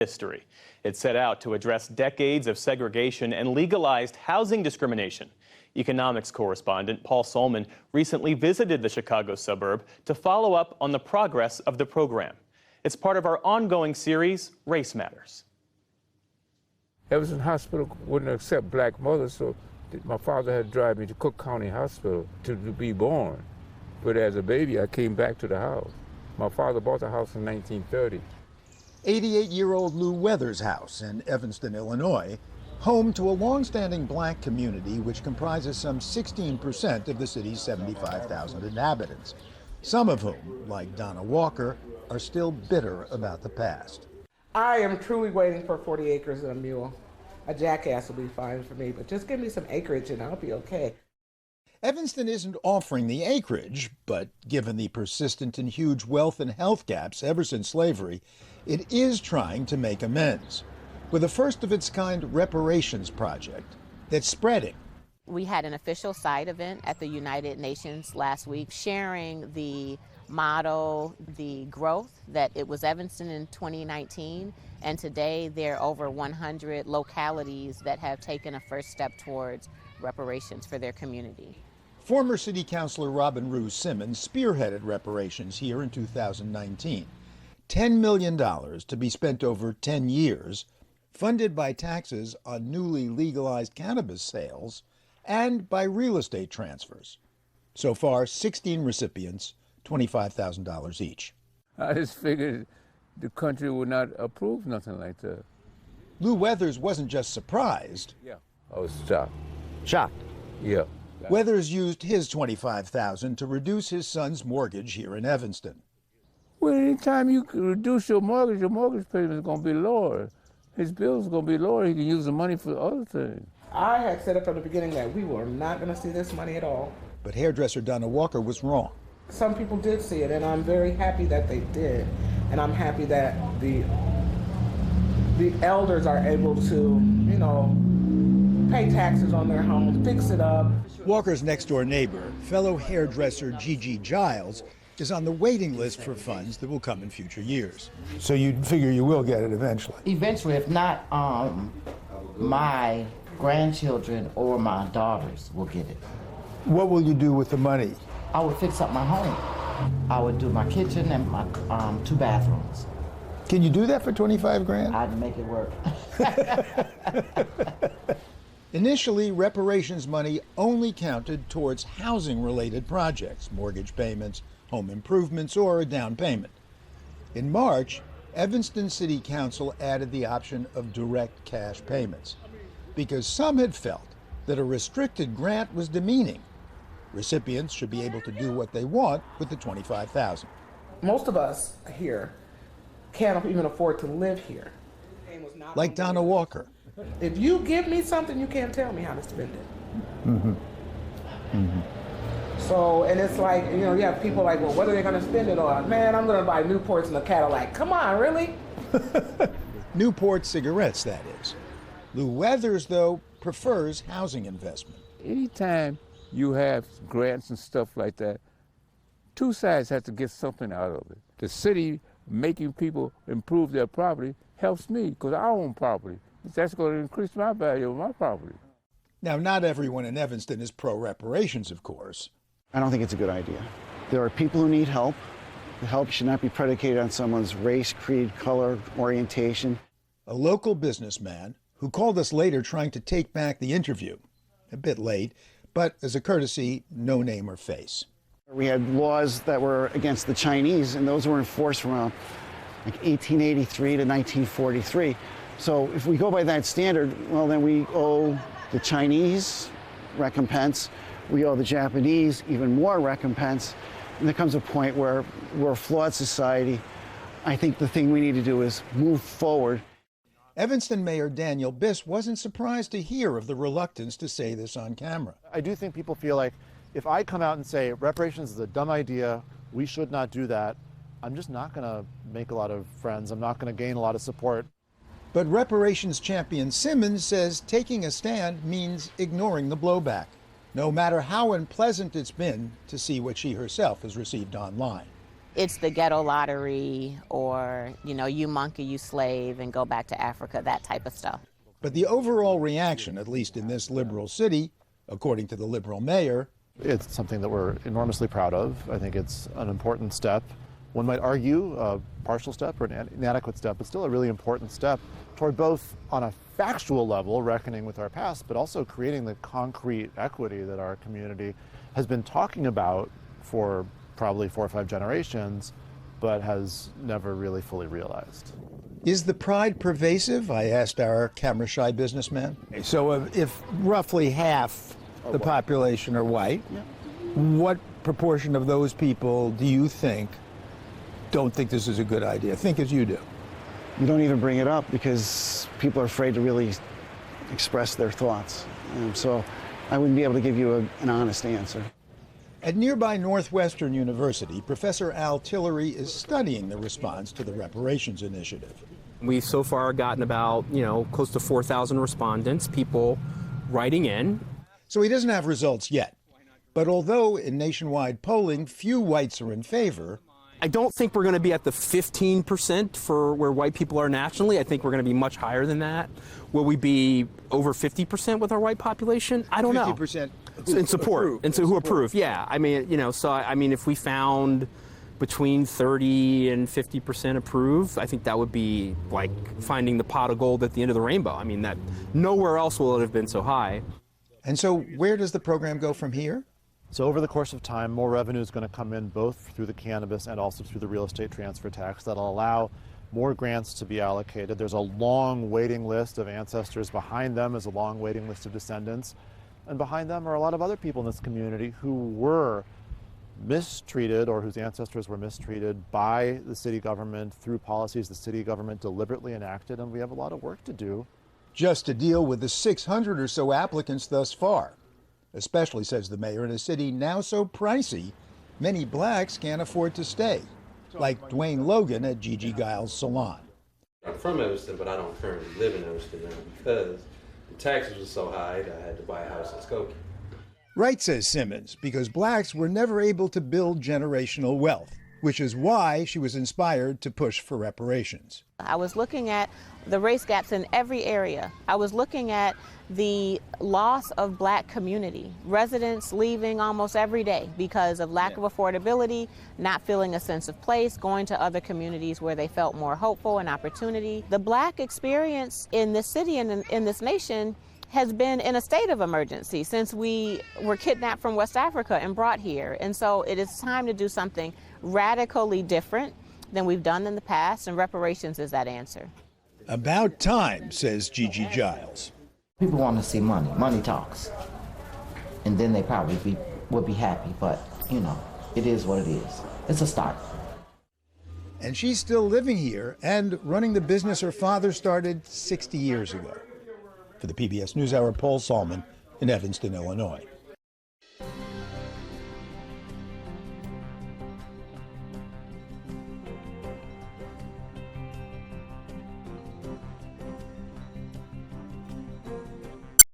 history. It set out to address decades of segregation and legalized housing discrimination. Economics correspondent Paul Solman recently visited the Chicago suburb to follow up on the progress of the program. It's part of our ongoing series, Race Matters. Evanston Hospital wouldn't accept black mothers, so my father had to drive me to Cook County Hospital to be born. But as a baby, I came back to the house. My father bought the house in 1930. 88-year-old Lou Weathers' house in Evanston, Illinois, home to a long-standing black community which comprises some 16% of the city's 75,000 inhabitants, some of whom, like Donna Walker, are still bitter about the past. I am truly waiting for 40 acres and a mule. A jackass will be fine for me, but just give me some acreage and I'll be okay. Evanston isn't offering the acreage, but given the persistent and huge wealth and health gaps ever since slavery, it is trying to make amends with a first-of-its-kind reparations project that's spreading. We had an official side event at the United Nations last week sharing the motto, the growth, that it was Evanston in 2019, and today there are over 100 localities that have taken a first step towards reparations for their community. Former City Councilor Robin Rue Simmons spearheaded reparations here in 2019. $10 million to be spent over 10 years, funded by taxes on newly legalized cannabis sales and by real estate transfers. So far, 16 recipients, $25,000 each. I just figured the country would not approve nothing like that. Lou Weathers wasn't just surprised. Yeah, I was shocked. Shocked? Yeah. Weathers used his $25,000 to reduce his son's mortgage here in Evanston. Well, anytime you can reduce your mortgage payment is going to be lower. His bills are going to be lower. He can use the money for other things. I had said it from the beginning that we were not going to see this money at all. But hairdresser Donna Walker was wrong. Some people did see it, and I'm very happy that they did. And I'm happy that the elders are able to, pay taxes on their homes, fix it up. Walker's next-door neighbor, fellow hairdresser Gigi Giles, is on the waiting list for funds that will come in future years. So you figure you will get it eventually? Eventually, if not, my grandchildren or my daughters will get it. What will you do with the money? I would fix up my home. I would do my kitchen and my 2 bathrooms. Can you do that for 25 grand? I'd make it work. Initially, reparations money only counted towards housing-related projects, mortgage payments, home improvements, or a down payment. In March, Evanston City Council added the option of direct cash payments because some had felt that a restricted grant was demeaning. Recipients should be able to do what they want with the $25,000. Most of us here can't even afford to live here. Like Donna Walker. If you give me something, you can't tell me how to spend it. Mm-hmm. Mm-hmm. So, and it's like, you have people like, well, what are they going to spend it on? Man, I'm going to buy Newports and a Cadillac. Come on, really? Newport cigarettes, that is. Lou Weathers, though, prefers housing investment. Anytime you have grants and stuff like that, 2 sides have to get something out of it. The city making people improve their property helps me because I own property. That's going to increase my value of my property. Now, not everyone in Evanston is pro-reparations, of course. I don't think it's a good idea. There are people who need help. The help should not be predicated on someone's race, creed, color, orientation. A local businessman who called us later trying to take back the interview. A bit late, but as a courtesy, no name or face. We had laws that were against the Chinese, and those were enforced from like 1883 to 1943. So if we go by that standard, well, then we owe the Chinese recompense, we owe the Japanese even more recompense, and there comes a point where we're a flawed society. I think the thing we need to do is move forward. Evanston Mayor Daniel Biss wasn't surprised to hear of the reluctance to say this on camera. I do think people feel like if I come out and say reparations is a dumb idea, we should not do that, I'm just not going to make a lot of friends. I'm not going to gain a lot of support. But reparations champion Simmons says taking a stand means ignoring the blowback, no matter how unpleasant it's been to see what she herself has received online. it's the ghetto lottery or, you monkey, you slave, and go back to Africa, that type of stuff. But the overall reaction, at least in this liberal city, according to the liberal mayor, it's something that we're enormously proud of. I think it's an important step. One might argue a partial step or an inadequate step, but still a really important step toward both on a factual level, reckoning with our past, but also creating the concrete equity that our community has been talking about for probably 4 or 5 generations, but has never really fully realized. Is the pride pervasive? I asked our camera-shy businessman. So if roughly half the population are white, what proportion of those people do you think don't think this is a good idea, think as you do? You don't even bring it up because people are afraid to really express their thoughts. So I wouldn't be able to give you an honest answer. At nearby Northwestern University, Professor Al Tillery is studying the response to the reparations initiative. We've so far gotten about, close to 4,000 respondents, people writing in. So he doesn't have results yet. But although in nationwide polling, few whites are in favor, I don't think we're going to be at the 15% for where white people are nationally. I think we're going to be much higher than that. Will we be over 50% with our white population? I don't know. 50% in support, approve. and so who approve? Yeah, I mean, if we found between 30 and 50% approve, I think that would be like finding the pot of gold at the end of the rainbow. I mean, that nowhere else will it have been so high. And so where does the program go from here? So over the course of time, more revenue is going to come in both through the cannabis and also through the real estate transfer tax that'll allow more grants to be allocated. There's a long waiting list of ancestors. Behind them is a long waiting list of descendants. And behind them are a lot of other people in this community who were mistreated or whose ancestors were mistreated by the city government through policies the city government deliberately enacted, and we have a lot of work to do. Just to deal with the 600 or so applicants thus far, especially, says the mayor, in a city now so pricey, many blacks can't afford to stay, like Dwayne Logan at Gigi Giles' salon. I'm from Evanston, but I don't currently live in Evanston now because the taxes were so high that I had to buy a house in Skokie. Right, says Simmons, because blacks were never able to build generational wealth, which is why she was inspired to push for reparations. I was looking at the race gaps in every area. I was looking at the loss of black community, residents leaving almost every day because of lack of affordability, not feeling a sense of place, going to other communities where they felt more hopeful and opportunity. The black experience in this city and in this nation has been in a state of emergency since we were kidnapped from West Africa and brought here. And so it is time to do something radically different than we've done in the past, and reparations is that answer. About time, says Gigi Giles. People want to see money. Money talks. And then they probably would be happy, but, it is what it is. It's a start. And she's still living here and running the business her father started 60 years ago. For the PBS NewsHour, Paul Salman in Evanston, Illinois.